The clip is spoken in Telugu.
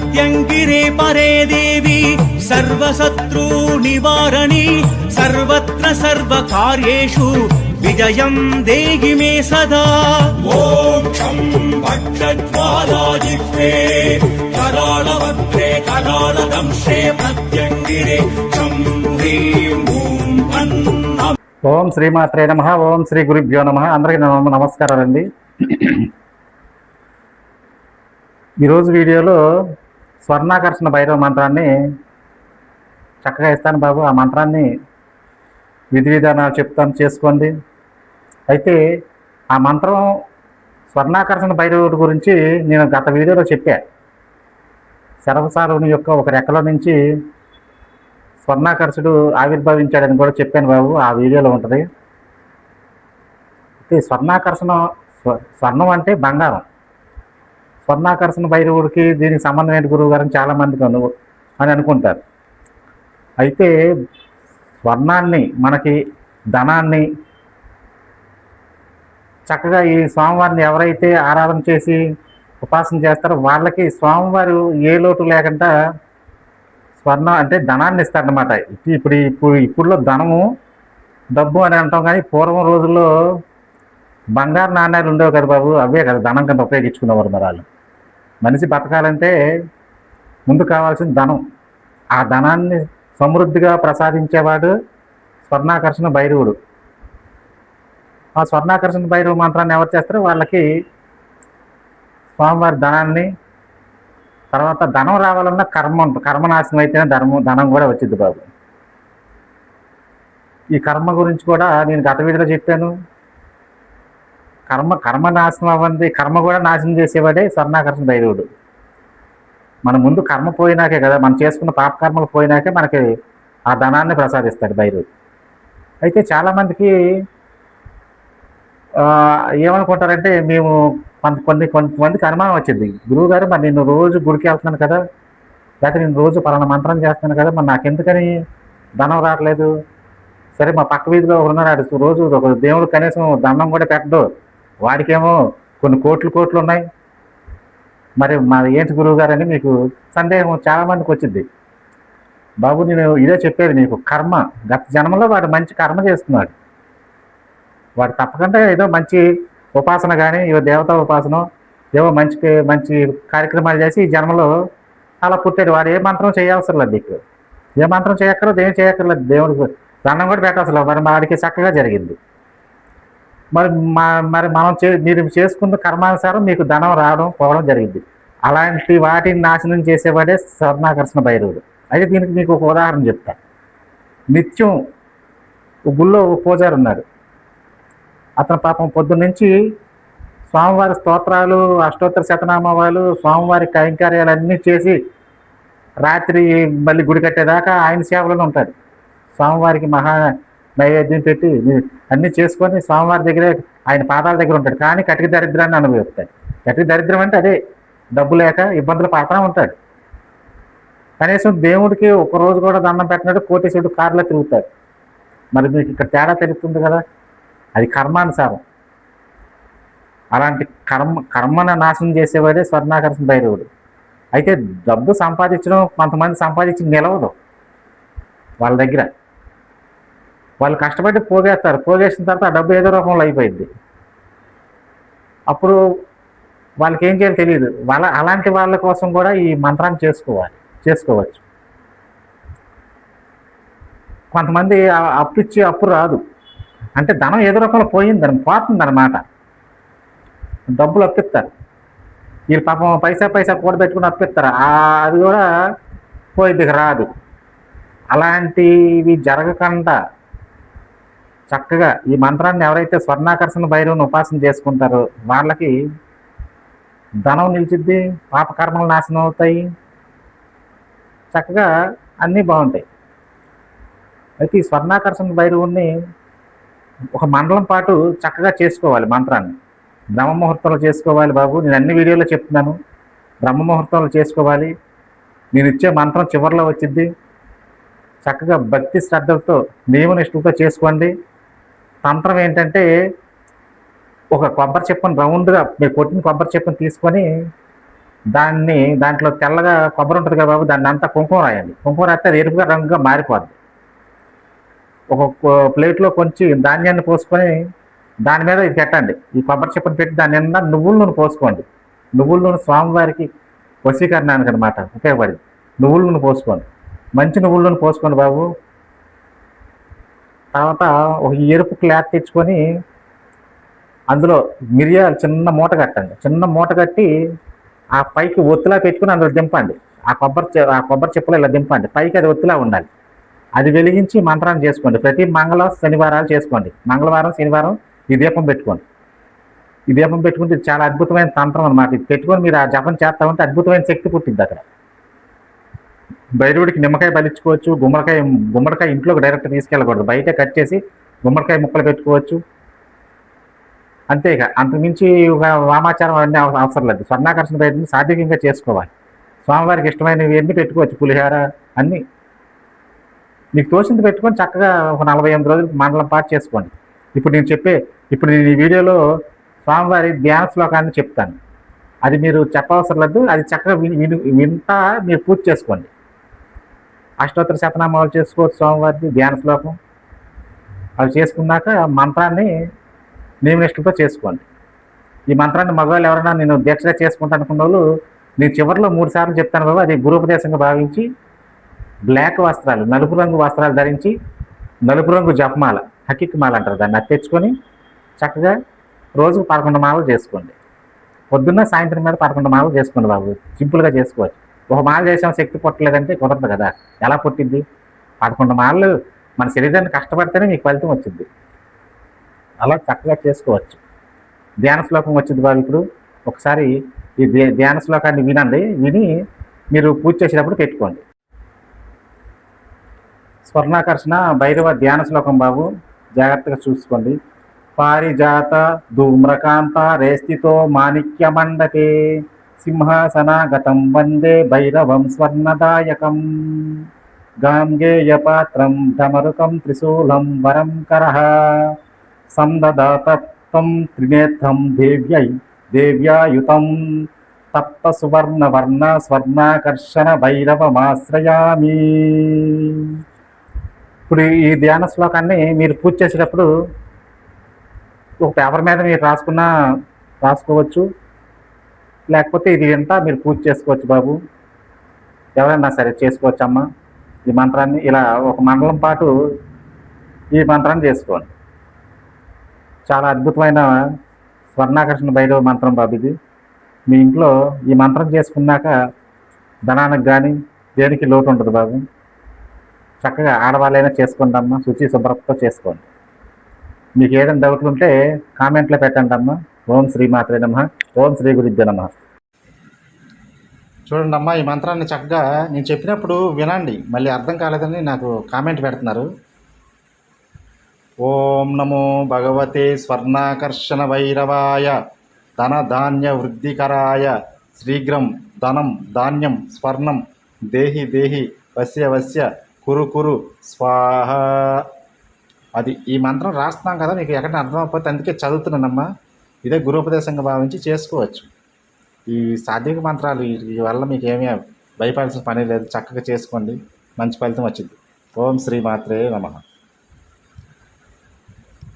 प्रत्यङ्गिरे परे देवी सर्वशत्रु निवारणी सर्वत्र सर्वकार्येषु विजयं देहि मे सदा। ॐ शं भद्रज्वालाजिह्वे कराळवक्त्रे कराळदंशे प्रत्यङ्गिरे शं ह्रीं ॐ अन्नम्। ఓం శ్రీమాత్రే నమః. ఓం శ్రీ గురుభ్యో నమః. అందరికీ నమస్కారాలండి. ఈరోజు వీడియోలో స్వర్ణాకర్షణ భైరవ మంత్రాన్ని చక్కగా ఇస్తాను బాబు. ఆ మంత్రాన్ని విధి విధానాలు చెప్తాను, చేసుకోండి. అయితే ఆ మంత్రం స్వర్ణాకర్షణ భైరవుడి గురించి నేను గత వీడియోలో చెప్పా. శరభసారుని యొక్క ఒక రెక్కలో నుంచి స్వర్ణాకర్షుడు ఆవిర్భవించాడని కూడా చెప్పాను బాబు, ఆ వీడియోలో ఉంటుంది. అయితే స్వర్ణం అంటే బంగారం. స్వర్ణాకర్షణ భైరవుడికి దీనికి సంబంధం ఏంటి గురువు గారు చాలామందికి అని అనుకుంటారు. అయితే స్వర్ణాన్ని, మనకి ధనాన్ని చక్కగా ఈ స్వామివారిని ఎవరైతే ఆరాధన చేసి ఉపాసన చేస్తారో వాళ్ళకి స్వామివారు ఏ లోటు లేకుండా స్వర్ణ అంటే ధనాన్ని ఇస్తారనమాట. ఇప్పుడులో ధనము డబ్బు అని అంటాం, కానీ పూర్వం రోజుల్లో బంగారు నాణ్యాలు ఉండేవి కదా బాబు, అవే కదా ధనం కింద ఉపయోగించుకునేవారు. మరి వాళ్ళు మనిషి బతకాలంటే ముందు కావాల్సిన ధనం. ఆ ధనాన్ని సమృద్ధిగా ప్రసాదించేవాడు స్వర్ణాకర్షణ భైరవుడు. ఆ స్వర్ణాకర్షణ భైరవ మంత్రాన్ని ఎవరు చేస్తారో వాళ్ళకి స్వామివారి ధనాన్ని, తర్వాత ధనం రావాలన్నా కర్మనాశనం అయితేనే ధనం కూడా వచ్చింది బాబు. ఈ కర్మ గురించి కూడా నేను గత వీడియోలో చెప్పాను. కర్మ నాశనం అవ్వండి, కర్మ కూడా నాశనం చేసేవాడే స్వర్ణాకర్షణ భైరవుడు. మన ముందు కర్మ పోయినాకే కదా, మనం చేసుకున్న పాపకర్మలు పోయినాకే మనకి ఆ ధనాన్ని ప్రసాదిస్తాడు భైరవుడు. అయితే చాలామందికి ఏమనుకుంటారంటే, మేము కొంతమందికి అనుమానం వచ్చింది, గురువు గారు మరి నేను రోజు గుడికి వెళ్తున్నాను కదా, లేకపోతే నేను రోజు పలానా మంత్రం చేస్తాను కదా, మరి నాకెందుకని ధనం రావట్లేదు? సరే మా పక్క వీధిలో ఉన్నాడు, రోజు ఒక దేవుడు కనీసం దండం కూడా పెట్టడు, వాడికేమో కొన్ని కోట్లు ఉన్నాయి, మరి మా ఏంటి గురువు గారు అని మీకు సందేహం చాలామందికి వచ్చింది. బాబు నేను ఇదే చెప్పేది నీకు, కర్మ గత జన్మలో వాడు మంచి కర్మ చేస్తున్నాడు. వాడు తప్పకుండా ఏదో మంచి ఉపాసన కానీ, ఏదో దేవతా ఉపాసన, ఏవో మంచి కార్యక్రమాలు చేసి ఈ జన్మలో అలా పుట్టాడు. వాడు ఏ మంత్రం చేయవసరం లేదు, నీకు ఏ మంత్రం చేయక్కర్లేదు, ఏం చేయక్కర్లేదు, దేవుడికి దండం కూడా పెట్టవసరం. మరి వాడికి చక్కగా జరిగింది. మరి మీరు చేసుకున్న కర్మానుసారం మీకు ధనం రావడం పోవడం జరిగింది. అలాంటి వాటిని నాశనం చేసేవాడే స్వర్ణాకర్షణ భైరవుడు. అయితే దీనికి మీకు ఒక ఉదాహరణ చెప్తా. నిత్యం గుళ్ళో పూజారి ఉన్నాడు. అతను పాపం పొద్దున్నుంచి స్వామివారి స్తోత్రాలు, అష్టోత్తర శతనామాలు, స్వామివారి కైంకర్యాలు అన్నీ చేసి రాత్రి మళ్ళీ గుడి కట్టేదాకా ఆయన సేవలోనే ఉంటాడు. స్వామివారికి మహా నైవేద్యం పెట్టి అన్నీ చేసుకొని స్వామివారి దగ్గరే ఆయన పాదాల దగ్గర ఉంటాడు. కానీ కటిక దరిద్రాన్ని అనుభవిస్తాడు. కటిక దరిద్రం అంటే అదే, డబ్బు లేక ఇబ్బందులు పడుతూ ఉంటాడు. కనీసం దేవుడికి ఒకరోజు కూడా దండం పెట్టినట్టు కోటేశ్వరుడు కారులో తిరుగుతాడు. మరి మీకు ఇక్కడ తేడా తెలుస్తుంది కదా, అది కర్మానుసారం. అలాంటి కర్మను నాశనం చేసేవాడే స్వర్ణాకర్షణ భైరవుడు. అయితే డబ్బు సంపాదించడం, కొంతమంది సంపాదించి నిలవదు వాళ్ళ దగ్గర. వాళ్ళు కష్టపడి పోగేస్తారు, పోగేసిన తర్వాత ఆ డబ్బు ఏదో రూపంలో అయిపోయింది. అప్పుడు వాళ్ళకి ఏం చేయాలో తెలియదు. అలాంటి వాళ్ళ కోసం కూడా ఈ మంత్రాన్ని చేసుకోవచ్చు. కొంతమంది అప్పిచ్చి అప్పు రాదు అంటే ధనం ఏదో రూపంలో పోతుందన్నమాట. డబ్బులు అప్పిస్తారు, వీళ్ళు పాపం పైసా కూడబెట్టుకుని అప్పిస్తారు, అది కూడా పోయిద్ది, రాదు. అలాంటివి జరగకుండా చక్కగా ఈ మంత్రాన్ని ఎవరైతే స్వర్ణాకర్షణ భైరవుని ఉపాసన చేసుకుంటారో వాళ్ళకి ధనం నిలిచిద్ది, పాపకర్మలు నాశనం అవుతాయి, చక్కగా అన్నీ బాగుంటాయి. అయితే ఈ స్వర్ణాకర్షణ భైరవుని ఒక మండలం పాటు చక్కగా చేసుకోవాలి. మంత్రాన్ని బ్రహ్మ ముహూర్తంలో చేసుకోవాలి బాబు. నేను అన్ని వీడియోలో చెప్తున్నాను, బ్రహ్మ ముహూర్తంలో చేసుకోవాలి. నేను ఇచ్చే మంత్రం చివరిలో వచ్చింది. చక్కగా భక్తి శ్రద్ధలతో నియమనిష్టలతో చేసుకోండి. తంత్రం ఏంటంటే, ఒక కొబ్బరి చెప్పని రౌండ్గా మీరు కొట్టిన కొబ్బరి చెప్పని తీసుకొని దాంట్లో తెల్లగా కొబ్బరి ఉంటుంది కదా బాబు, దాన్ని అంతా కుంకుమ రాయండి. కుంకుమ రాస్తే అది ఎరుపుగా రంగుగా మారిపోద్ది. ఒక ప్లేట్లో కొంచెం ధాన్యాన్ని పోసుకొని దాని మీద ఇది పెట్టండి. ఈ కొబ్బరి చిప్పని పెట్టి దాని నిండా నువ్వుల నూనె పోసుకోండి. నువ్వుల నూనె స్వామివారికి వశీకరణానికి అనమాట ఉపయోగపడింది. నువ్వుల నూనె పోసుకోండి, మంచి నువ్వుల నూనె పోసుకోండి బాబు. తర్వాత ఒక ఎరుపు క్లాత్ తెచ్చుకొని అందులో మిరియాలు చిన్న మూట కట్టండి. చిన్న మూట కట్టి ఆ పైకి ఒత్తులా పెట్టుకుని అందులో దింపండి. ఆ కొబ్బరి చిప్పలో ఇలా దింపండి. పైకి అది ఒత్తులా ఉండాలి. అది వెలిగించి మంత్రాన్ని చేసుకోండి. ప్రతి శనివారాలు చేసుకోండి. మంగళవారం శనివారం ఈ దీపం పెట్టుకోండి. ఈ దీపం పెట్టుకుంటే ఇది చాలా అద్భుతమైన తంత్రం అనమాట. ఇది పెట్టుకొని మీరు ఆ జపం చేస్తా ఉంటే అద్భుతమైన శక్తి పుట్టింది అక్కడ. భైరవుడికి నిమ్మకాయ బలించుకోవచ్చు. గుమ్మడికాయ ఇంట్లోకి డైరెక్ట్ తీసుకెళ్ళకూడదు, బయట కట్ చేసి గుమ్మడికాయ ముక్కలు పెట్టుకోవచ్చు. అంతే. ఇక అంతకుమించి ఒక వామాచారం అవన్నీ అవసరం లేదు. స్వర్ణాకర్షణ బయటని సాత్వికంగా చేసుకోవాలి. స్వామివారికి ఇష్టమైనవి అన్నీ పెట్టుకోవచ్చు, పులిహార అన్నీ మీకు తోచింది పెట్టుకొని చక్కగా ఒక 48 రోజులు మండలం పాటు చేసుకోండి. ఇప్పుడు నేను ఈ వీడియోలో స్వామివారి ధ్యాన శ్లోకాన్ని చెప్తాను. అది మీరు చెప్పవసరం లేదు. అది చక్కగా వింటా మీరు పూజ చేసుకోండి. అష్టోత్తర శతనామాలు చేసుకోవచ్చు. స్వామివారిది ధ్యాన శ్లోకం అవి చేసుకున్నాక మంత్రాన్ని నియమనిష్టలతో చేసుకోండి. ఈ మంత్రాన్ని మగవాళ్ళు ఎవరైనా నేను దీక్షగా చేసుకుంటాను అనుకున్న వాళ్ళు నేను చివరిలో 3 సార్లు చెప్తాను బాబు. అది గురుపదేశంగా భావించి బ్లాక్ వస్త్రాలు, నలుపు రంగు వస్త్రాలు ధరించి నలుపు రంగు జపమాల, హకిక్ మాల అంటారు దాన్ని, అది తెచ్చుకొని చక్కగా రోజుకు 11 మాలలు చేసుకోండి. పొద్దున్న సాయంత్రం మీద 11 మాలలు చేసుకోండి బాబు. సింపుల్గా చేసుకోవచ్చు. ఒక మాల చేసాం శక్తి పుట్టలేదంటే కుదరదు కదా. ఎలా పుట్టింది? 11 మాలలు మన శరీరాన్ని కష్టపడితేనే మీకు ఫలితం వచ్చింది. అలా చక్కగా చేసుకోవచ్చు. ధ్యాన శ్లోకం వచ్చింది బాబు. ఇప్పుడు ఒకసారి ఈ ధ్యాన శ్లోకాన్ని వినండి. విని మీరు పూజ చేసేటప్పుడు పెట్టుకోండి. స్వర్ణాకర్షణ భైరవ ధ్యాన శ్లోకం బాబు, జాగ్రత్తగా చూసుకోండి. పారిజాత ధూమ్రకాంత రేస్థితో మాణిక్య మండపే సింహాసనాగతం వందే భైరవం స్వర్ణదాయకం గాంగేయ పాత్రం ధమరుకం త్రిశూలం వరం కరః సందదాతం త్రినేత్రం దేవ్యాయుతం తప్త సువర్ణవర్ణ స్వర్ణాకర్షణ భైరవమాశ్రయామి. ఇప్పుడు ఈ ధ్యాన శ్లోకాన్ని మీరు పూజ చేసేటప్పుడు ఒక పేపర్ మీద మీరు రాసుకోవచ్చు. లేకపోతే ఇది ఎంత మీరు పూజ చేసుకోవచ్చు బాబు. ఎవరైనా సరే చేసుకోవచ్చు అమ్మా. ఈ మంత్రాన్ని ఇలా ఒక మండలం పాటు ఈ మంత్రాన్ని చేసుకోండి. చాలా అద్భుతమైన స్వర్ణాకర్షణ భైరవ మంత్రం బాబు ఇది. మీ ఇంట్లో ఈ మంత్రం చేసుకున్నాక ధనానికి కానీ దేనికి లోటు ఉంటుంది బాబు. చక్కగా ఆడవాళ్ళైనా చేసుకోండి అమ్మా. శుచి శుభ్రతతో చేసుకోండి. మీకు ఏదైనా డౌట్లు ఉంటే కామెంట్లో పెట్టండి అమ్మా. ఓం శ్రీ మాత్రే నమః. ఓం శ్రీ గురుభ్యో నమః. చూడండి అమ్మా, ఈ మంత్రాన్ని చక్కగా నేను చెప్పినప్పుడు వినండి. మళ్ళీ అర్థం కాలేదని నాకు కామెంట్ పెడుతున్నారు. ఓం నమో భగవతే స్వర్ణాకర్షణ భైరవాయ ధన ధాన్య వృద్ధికరాయ శీఘ్రం ధనం ధాన్యం స్వర్ణం దేహి దేహి వస్య వస్య కురు కురు స్వాహ. అది ఈ మంత్రం రాస్తున్నాం కదా, మీకు ఎక్కడ అర్థం అవ్వకపోతే అందుకే చదువుతున్నానమ్మా. ఇదే గురుపదేశంగా భావించి చేసుకోవచ్చు. ఈ సాత్విక మంత్రాలు ఈ వల్ల మీకు ఏమీ భయపడాల్సిన పని లేదు. చక్కగా చేసుకోండి, మంచి ఫలితం వచ్చింది. ఓం శ్రీ మాత్రే నమః.